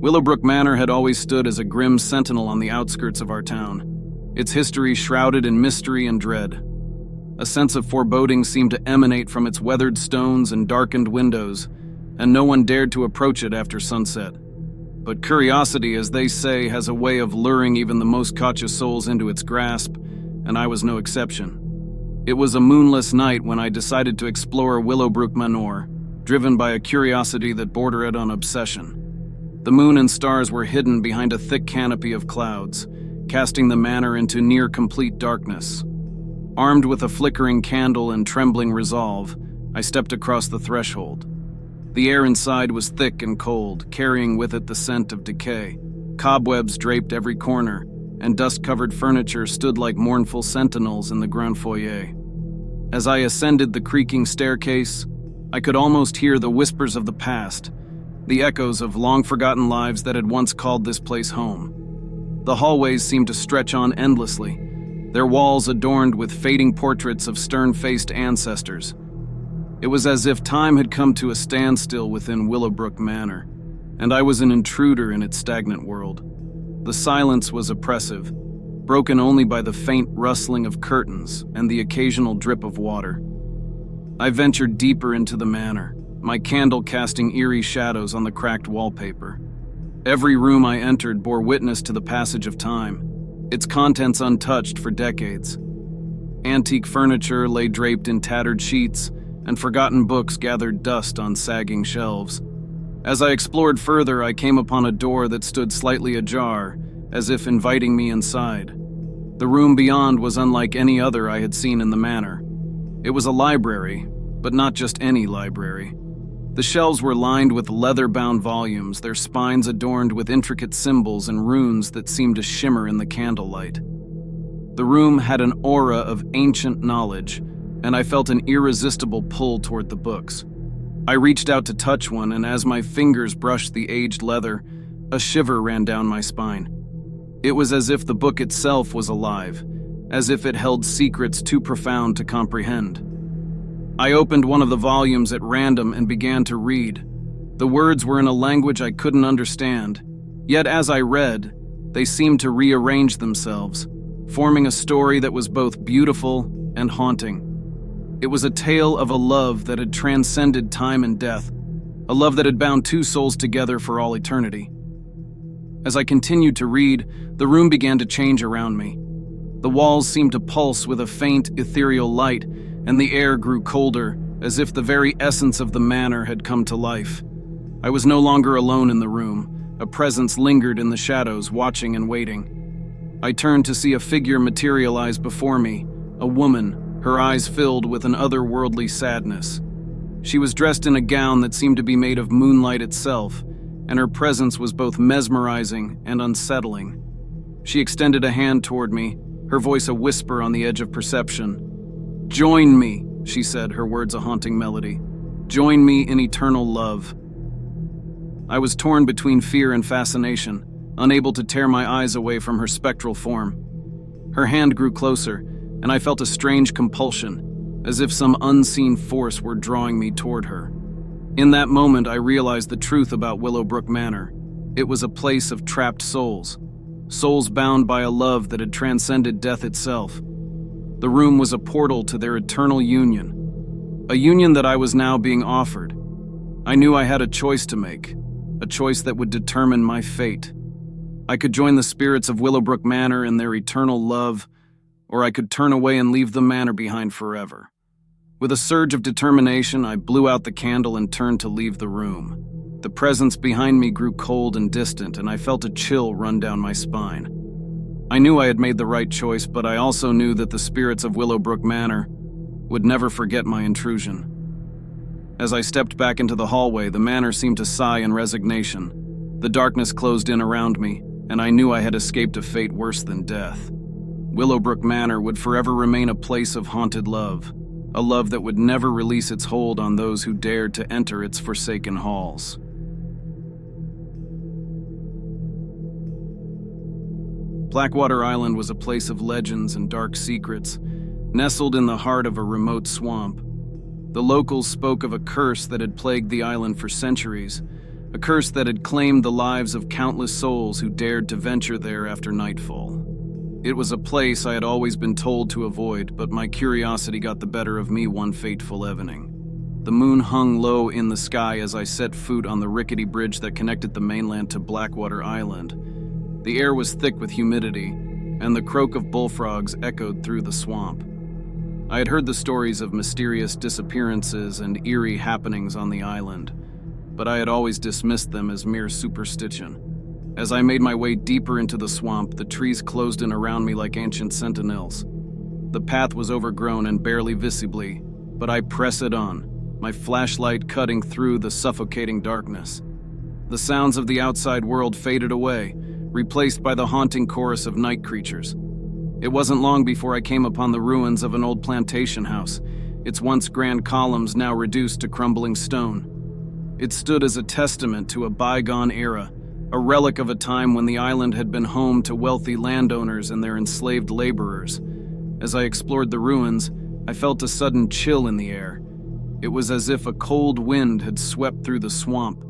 Willowbrook Manor had always stood as a grim sentinel on the outskirts of our town, its history shrouded in mystery and dread. A sense of foreboding seemed to emanate from its weathered stones and darkened windows, and no one dared to approach it after sunset. But curiosity, as they say, has a way of luring even the most cautious souls into its grasp, and I was no exception. It was a moonless night when I decided to explore Willowbrook Manor, driven by a curiosity that bordered on obsession. The moon and stars were hidden behind a thick canopy of clouds, casting the manor into near-complete darkness. Armed with a flickering candle and trembling resolve, I stepped across the threshold. The air inside was thick and cold, carrying with it the scent of decay. Cobwebs draped every corner, and dust-covered furniture stood like mournful sentinels in the grand foyer. As I ascended the creaking staircase, I could almost hear the whispers of the past, the echoes of long-forgotten lives that had once called this place home. The hallways seemed to stretch on endlessly, their walls adorned with fading portraits of stern-faced ancestors. It was as if time had come to a standstill within Willowbrook Manor, and I was an intruder in its stagnant world. The silence was oppressive, broken only by the faint rustling of curtains and the occasional drip of water. I ventured deeper into the manor, my candle casting eerie shadows on the cracked wallpaper. Every room I entered bore witness to the passage of time, its contents untouched for decades. Antique furniture lay draped in tattered sheets, and forgotten books gathered dust on sagging shelves. As I explored further, I came upon a door that stood slightly ajar, as if inviting me inside. The room beyond was unlike any other I had seen in the manor. It was a library, but not just any library. The shelves were lined with leather-bound volumes, their spines adorned with intricate symbols and runes that seemed to shimmer in the candlelight. The room had an aura of ancient knowledge, and I felt an irresistible pull toward the books. I reached out to touch one, and as my fingers brushed the aged leather, a shiver ran down my spine. It was as if the book itself was alive, as if it held secrets too profound to comprehend. I opened one of the volumes at random and began to read. The words were in a language I couldn't understand, yet as I read, they seemed to rearrange themselves, forming a story that was both beautiful and haunting. It was a tale of a love that had transcended time and death, a love that had bound two souls together for all eternity. As I continued to read, the room began to change around me. The walls seemed to pulse with a faint, ethereal light, and the air grew colder, as if the very essence of the manor had come to life. I was no longer alone in the room. A presence lingered in the shadows, watching and waiting. I turned to see a figure materialize before me, a woman, her eyes filled with an otherworldly sadness. She was dressed in a gown that seemed to be made of moonlight itself, and her presence was both mesmerizing and unsettling. She extended a hand toward me, her voice a whisper on the edge of perception. "Join me," she said, her words a haunting melody. "Join me in eternal love." I was torn between fear and fascination, unable to tear my eyes away from her spectral form. Her hand grew closer, and I felt a strange compulsion, as if some unseen force were drawing me toward her. In that moment, I realized the truth about Willowbrook Manor. It was a place of trapped souls, souls bound by a love that had transcended death itself. The room was a portal to their eternal union, a union that I was now being offered. I knew I had a choice to make, a choice that would determine my fate. I could join the spirits of Willowbrook Manor in their eternal love, or I could turn away and leave the manor behind forever. With a surge of determination, I blew out the candle and turned to leave the room. The presence behind me grew cold and distant, and I felt a chill run down my spine. I knew I had made the right choice, but I also knew that the spirits of Willowbrook Manor would never forget my intrusion. As I stepped back into the hallway, the manor seemed to sigh in resignation. The darkness closed in around me, and I knew I had escaped a fate worse than death. Willowbrook Manor would forever remain a place of haunted love, a love that would never release its hold on those who dared to enter its forsaken halls. Blackwater Island was a place of legends and dark secrets, nestled in the heart of a remote swamp. The locals spoke of a curse that had plagued the island for centuries, a curse that had claimed the lives of countless souls who dared to venture there after nightfall. It was a place I had always been told to avoid, but my curiosity got the better of me one fateful evening. The moon hung low in the sky as I set foot on the rickety bridge that connected the mainland to Blackwater Island. The air was thick with humidity, and the croak of bullfrogs echoed through the swamp. I had heard the stories of mysterious disappearances and eerie happenings on the island, but I had always dismissed them as mere superstition. As I made my way deeper into the swamp, the trees closed in around me like ancient sentinels. The path was overgrown and barely visibly, but I pressed on, my flashlight cutting through the suffocating darkness. The sounds of the outside world faded away, replaced by the haunting chorus of night creatures. It wasn't long before I came upon the ruins of an old plantation house, its once grand columns now reduced to crumbling stone. It stood as a testament to a bygone era, a relic of a time when the island had been home to wealthy landowners and their enslaved laborers. As I explored the ruins, I felt a sudden chill in the air. It was as if a cold wind had swept through the swamp,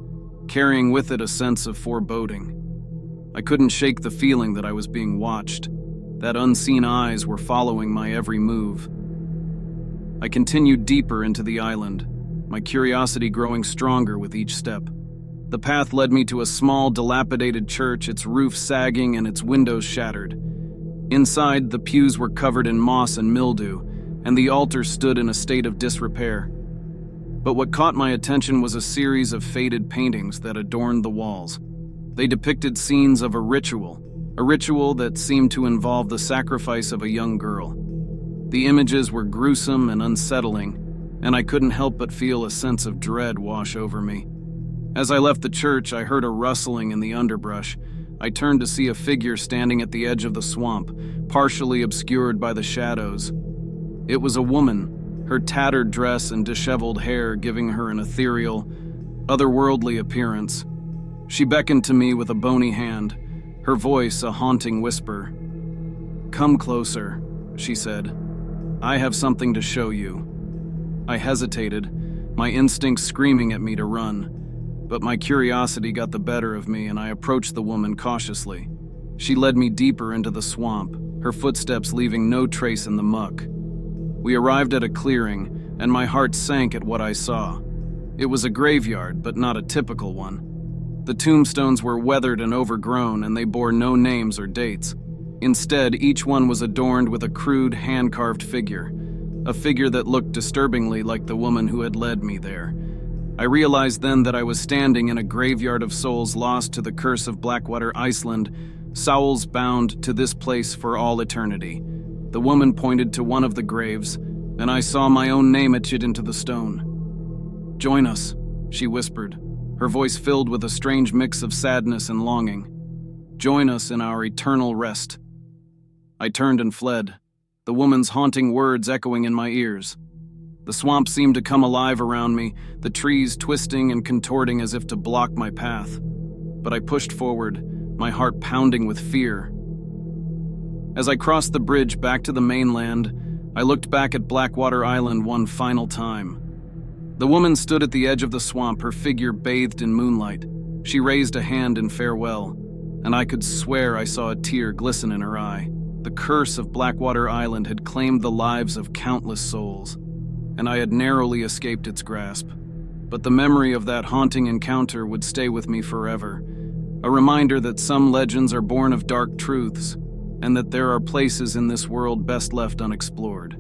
carrying with it a sense of foreboding. I couldn't shake the feeling that I was being watched, that unseen eyes were following my every move. I continued deeper into the island, my curiosity growing stronger with each step. The path led me to a small, dilapidated church, its roof sagging and its windows shattered. Inside, the pews were covered in moss and mildew, and the altar stood in a state of disrepair. But what caught my attention was a series of faded paintings that adorned the walls. They depicted scenes of a ritual that seemed to involve the sacrifice of a young girl. The images were gruesome and unsettling, and I couldn't help but feel a sense of dread wash over me. As I left the church, I heard a rustling in the underbrush. I turned to see a figure standing at the edge of the swamp, partially obscured by the shadows. It was a woman, her tattered dress and disheveled hair giving her an ethereal, otherworldly appearance. She beckoned to me with a bony hand, her voice a haunting whisper. "Come closer," she said. "I have something to show you." I hesitated, my instincts screaming at me to run. But my curiosity got the better of me and I approached the woman cautiously. She led me deeper into the swamp, her footsteps leaving no trace in the muck. We arrived at a clearing, and my heart sank at what I saw. It was a graveyard, but not a typical one. The tombstones were weathered and overgrown, and they bore no names or dates. Instead, each one was adorned with a crude, hand-carved figure, a figure that looked disturbingly like the woman who had led me there. I realized then that I was standing in a graveyard of souls lost to the curse of Blackwater Island, souls bound to this place for all eternity. The woman pointed to one of the graves, and I saw my own name etched into the stone. "Join us," she whispered, her voice filled with a strange mix of sadness and longing. "Join us in our eternal rest." I turned and fled, the woman's haunting words echoing in my ears. The swamp seemed to come alive around me, the trees twisting and contorting as if to block my path. But I pushed forward, my heart pounding with fear. As I crossed the bridge back to the mainland, I looked back at Blackwater Island one final time. The woman stood at the edge of the swamp, her figure bathed in moonlight. She raised a hand in farewell, and I could swear I saw a tear glisten in her eye. The curse of Blackwater Island had claimed the lives of countless souls, and I had narrowly escaped its grasp. But the memory of that haunting encounter would stay with me forever, a reminder that some legends are born of dark truths, and that there are places in this world best left unexplored.